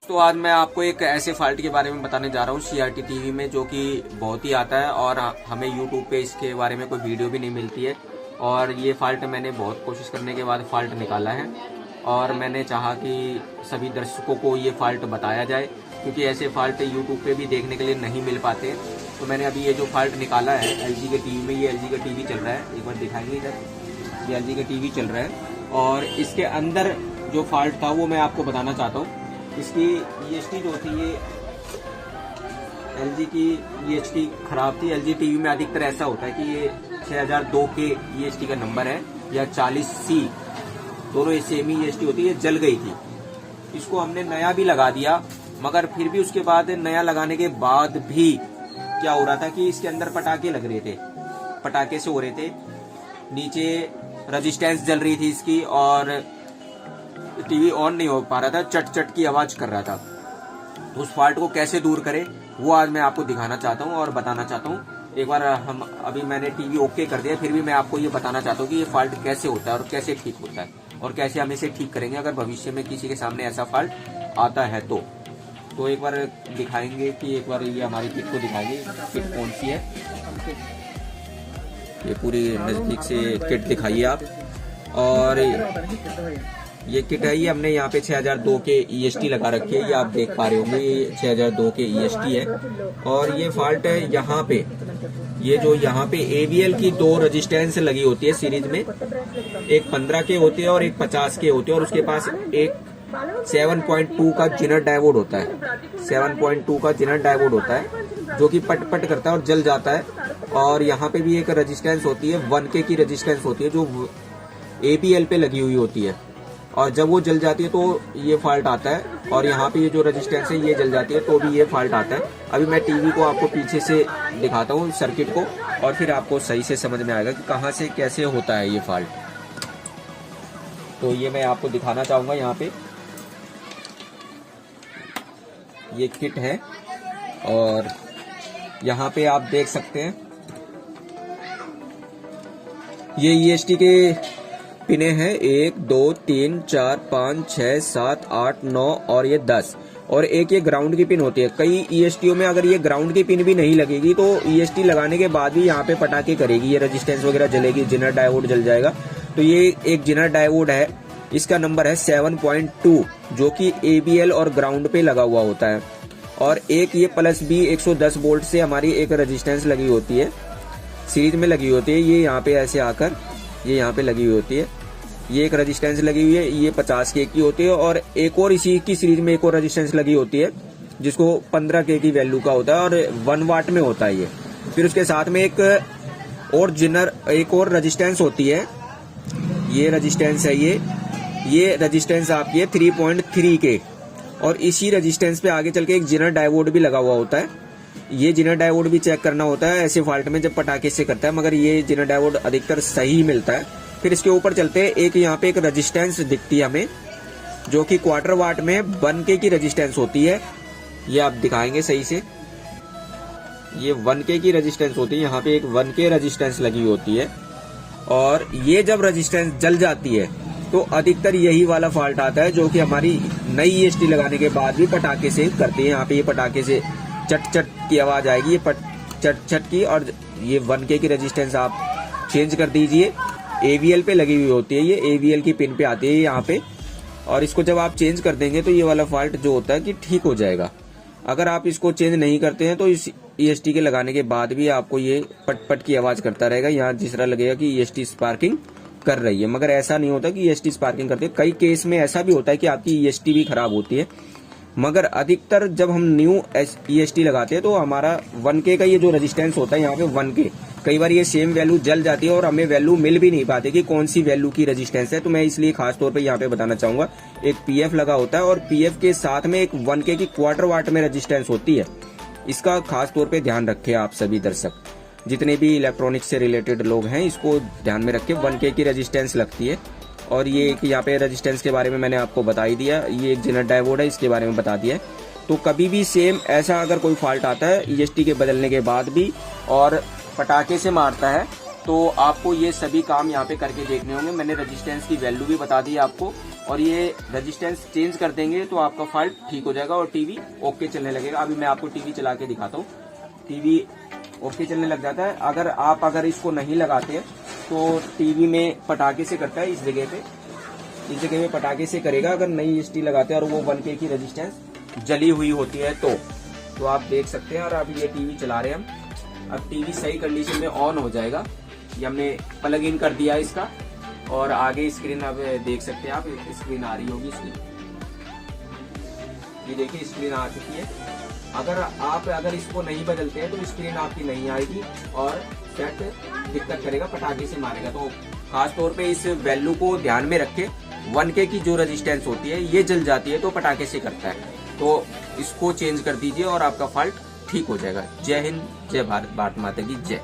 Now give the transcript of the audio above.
तो आज मैं आपको एक ऐसे फॉल्ट के बारे में बताने जा रहा हूँ CRT टीवी में, जो कि बहुत ही आता है और हमें यूट्यूब पे इसके बारे में कोई वीडियो भी नहीं मिलती है। और ये फॉल्ट मैंने बहुत कोशिश करने के बाद फॉल्ट निकाला है और मैंने चाहा कि सभी दर्शकों को ये फॉल्ट बताया जाए, क्योंकि ऐसे फॉल्ट यूट्यूब पे भी देखने के लिए नहीं मिल पाते। तो मैंने अभी ये जो फॉल्ट निकाला है LG के टीवी में, ये LG का टीवी चल रहा है, एक बार दिखाएंगे इधर, ये LG का टीवी चल रहा है और इसके अंदर जो फॉल्ट था वो मैं आपको बताना चाहता हूँ। इसकी EHT जो थी, ये LG की EHT खराब थी। LG टीवी में अधिकतर ऐसा होता है कि ये 6002 के EHT का नंबर है या 40C, दोनों सेम ही EHT होती है, ये जल गई थी। इसको हमने नया भी लगा दिया, मगर फिर भी उसके बाद नया लगाने के बाद भी क्या हो रहा था कि इसके अंदर पटाखे लग रहे थे, पटाखे से हो रहे थे, नीचे रजिस्टेंस जल रही थी इसकी और टीवी ऑन नहीं हो पा रहा था, चट चट की आवाज कर रहा था। तो उस फॉल्ट को कैसे दूर करें वो आज मैं आपको दिखाना चाहता हूँ और बताना चाहता हूँ। एक बार अभी मैंने टीवी ओके कर दिया, फिर भी मैं आपको ये बताना चाहता हूँ कि ये फॉल्ट कैसे होता है और कैसे ठीक होता है और कैसे हम इसे ठीक करेंगे अगर भविष्य में किसी के सामने ऐसा फॉल्ट आता है तो एक बार दिखाएंगे कि एक बार ये हमारी किट को दिखाएंगे, किट कौन सी है, ये पूरी नजदीक से किट दिखाइए आप। और ये किट है, ये हमने यहाँ पे 6002 के EHT लगा रखी है, ये आप देख पा रहे होंगे, ये 6002 के EHT है। और ये फॉल्ट है यहाँ पे, ये जो यहाँ पे AVL की 2 रजिस्टेंस लगी होती है सीरीज में, एक 15 के होती है और एक 50 के होते हैं और उसके पास एक 7.2 का जिनर डायोड होता है, 7.2 का जिनर डायोड होता है जो कि पट पट करता है और जल जाता है। और यहाँ पे भी एक रजिस्टेंस होती है, 1K की रजिस्टेंस होती है जो APL पे लगी हुई होती है और जब वो जल जाती है तो ये फॉल्ट आता है। और यहाँ पे ये जो रजिस्टेंस है ये जल जाती है तो भी ये फॉल्ट आता है। अभी मैं टीवी को आपको पीछे से दिखाता हूँ, सर्किट को, और फिर आपको सही से समझ में आएगा कि कहाँ से कैसे होता है ये फॉल्ट। तो ये मैं आपको दिखाना चाहूंगा, यहाँ पे ये किट है और यहाँ पे आप देख सकते हैं ये EHT के पिने हैं 1 2 3 4 5 6 7 8 9 और ये 10 और एक ये ग्राउंड की पिन होती है। कई EHTओं में अगर ये ग्राउंड की पिन भी नहीं लगेगी तो EHT लगाने के बाद भी यहाँ पे पटाखे करेगी, ये रेजिस्टेंस वगैरह जलेगी, जिनर डायोड जल जाएगा। तो ये एक जिनर डायोड है, इसका नंबर है 7.2 जो कि ABL और ग्राउंड पे लगा हुआ होता है। और एक ये +B 110 वोल्ट से हमारी एक रेजिस्टेंस लगी होती है, सीरीज में लगी होती है, ये यहाँ पे ऐसे आकर ये यहाँ पे लगी हुई होती है, ये एक रेजिस्टेंस लगी हुई है, ये 50K की होती है। और एक और इसी की सीरीज में एक और रेजिस्टेंस लगी होती है जिसको 15K की वैल्यू का होता है और 1 वाट में होता है ये। फिर उसके साथ में एक और रेजिस्टेंस होती है, ये रेजिस्टेंस है, ये रेजिस्टेंस आपकी है 3.3K और इसी रेजिस्टेंस पे आगे चल के एक जिनर डायोड भी लगा हुआ होता है। ये जिनर डायोड भी चेक करना होता है ऐसे फॉल्ट में जब पटाखे से करता है, मगर ये जिनर डायोड अधिकतर सही मिलता है। फिर इसके ऊपर चलते हैं, एक यहाँ पे एक रेजिस्टेंस दिखती है हमें जो कि 1/4 वाट में 1K की रेजिस्टेंस होती है, ये आप दिखाएंगे सही से, ये 1K की रेजिस्टेंस होती है, यहाँ पे एक 1K रेजिस्टेंस लगी होती है। और ये जब रेजिस्टेंस जल जाती है तो अधिकतर यही वाला फॉल्ट आता है जो कि हमारी नई EHT लगाने के बाद भी पटाखे से करती है। यहाँ पे ये पटाखे से चट चट की आवाज आएगी, ये चट चट की, और ये 1K की रेजिस्टेंस आप चेंज कर दीजिए, AVL पे लगी हुई होती है, ये AVL की पिन पे आती है यहाँ पे, और इसको जब आप चेंज कर देंगे तो ये वाला फॉल्ट जो होता है कि ठीक हो जाएगा। अगर आप इसको चेंज नहीं करते हैं तो इस EHT के लगाने के बाद भी आपको ये पट पट की आवाज करता रहेगा, यहाँ जिस तरह लगेगा कि EHT स्पार्किंग कर रही है, मगर ऐसा नहीं होता कि EHT स्पार्किंग करती है। कई केस में ऐसा भी होता है कि आपकी EHT भी खराब होती है, मगर अधिकतर जब हम न्यू EHT लगाते हैं तो हमारा 1K का ये जो रेजिस्टेंस होता है यहाँ पे 1K, कई बार ये सेम वैल्यू जल जाती है और हमें वैल्यू मिल भी नहीं पाती कि कौन सी वैल्यू की रेजिस्टेंस है। तो मैं इसलिए खास तौर पे यहाँ पे बताना चाहूंगा, एक PF लगा होता है और PF के साथ में एक 1K की 1/4 वाट में रेजिस्टेंस होती है। इसका खास तौर पे ध्यान रखें आप सभी दर्शक, जितने भी इलेक्ट्रॉनिक्स से रिलेटेड लोग हैं, इसको ध्यान में रखें। 1K की रेजिस्टेंस लगती है। और ये एक यहाँ पे रेजिस्टेंस के बारे में मैंने आपको बता ही दिया, ये एक जिनर डायोड है, इसके बारे में बता दिया। तो कभी भी सेम ऐसा अगर कोई फॉल्ट आता है EHT के बदलने के बाद भी और पटाखे से मारता है तो आपको ये सभी काम यहाँ पे करके देखने होंगे। मैंने रेजिस्टेंस की वैल्यू भी बता दी आपको और ये रेजिस्टेंस चेंज कर देंगे तो आपका फॉल्ट ठीक हो जाएगा और टीवी ओके चलने लगेगा। अभी मैं आपको टीवी चला के दिखाता हूँ। टीवी ओके चलने लग जाता है। अगर इसको नहीं लगाते हैं तो टीवी में पटाखे से करता है। इस जगह में पटाखे से करेगा अगर नई ईएसटी लगाते हैं और वो 1K की रेजिस्टेंस जली हुई होती है तो आप देख सकते हैं। और अभी ये टीवी चला रहे हैं हम। अब टीवी सही कंडीशन में ऑन हो जाएगा। ये हमने प्लग इन कर दिया इसका और आगे स्क्रीन अब देख सकते हैं आप, स्क्रीन आ रही होगी इसकी। ये देखिए स्क्रीन आ चुकी है। अगर इसको नहीं बदलते हैं तो स्क्रीन आपकी नहीं आएगी और सेट दिक्कत करेगा, पटाखे से मारेगा। तो खास तौर पे इस वैल्यू को ध्यान में रखें। 1K की जो रेजिस्टेंस होती है ये जल जाती है तो पटाखे से करता है, तो इसको चेंज कर दीजिए और आपका फॉल्ट ठीक हो जाएगा। जय हिंद, जय भारत, भारत माता की जय।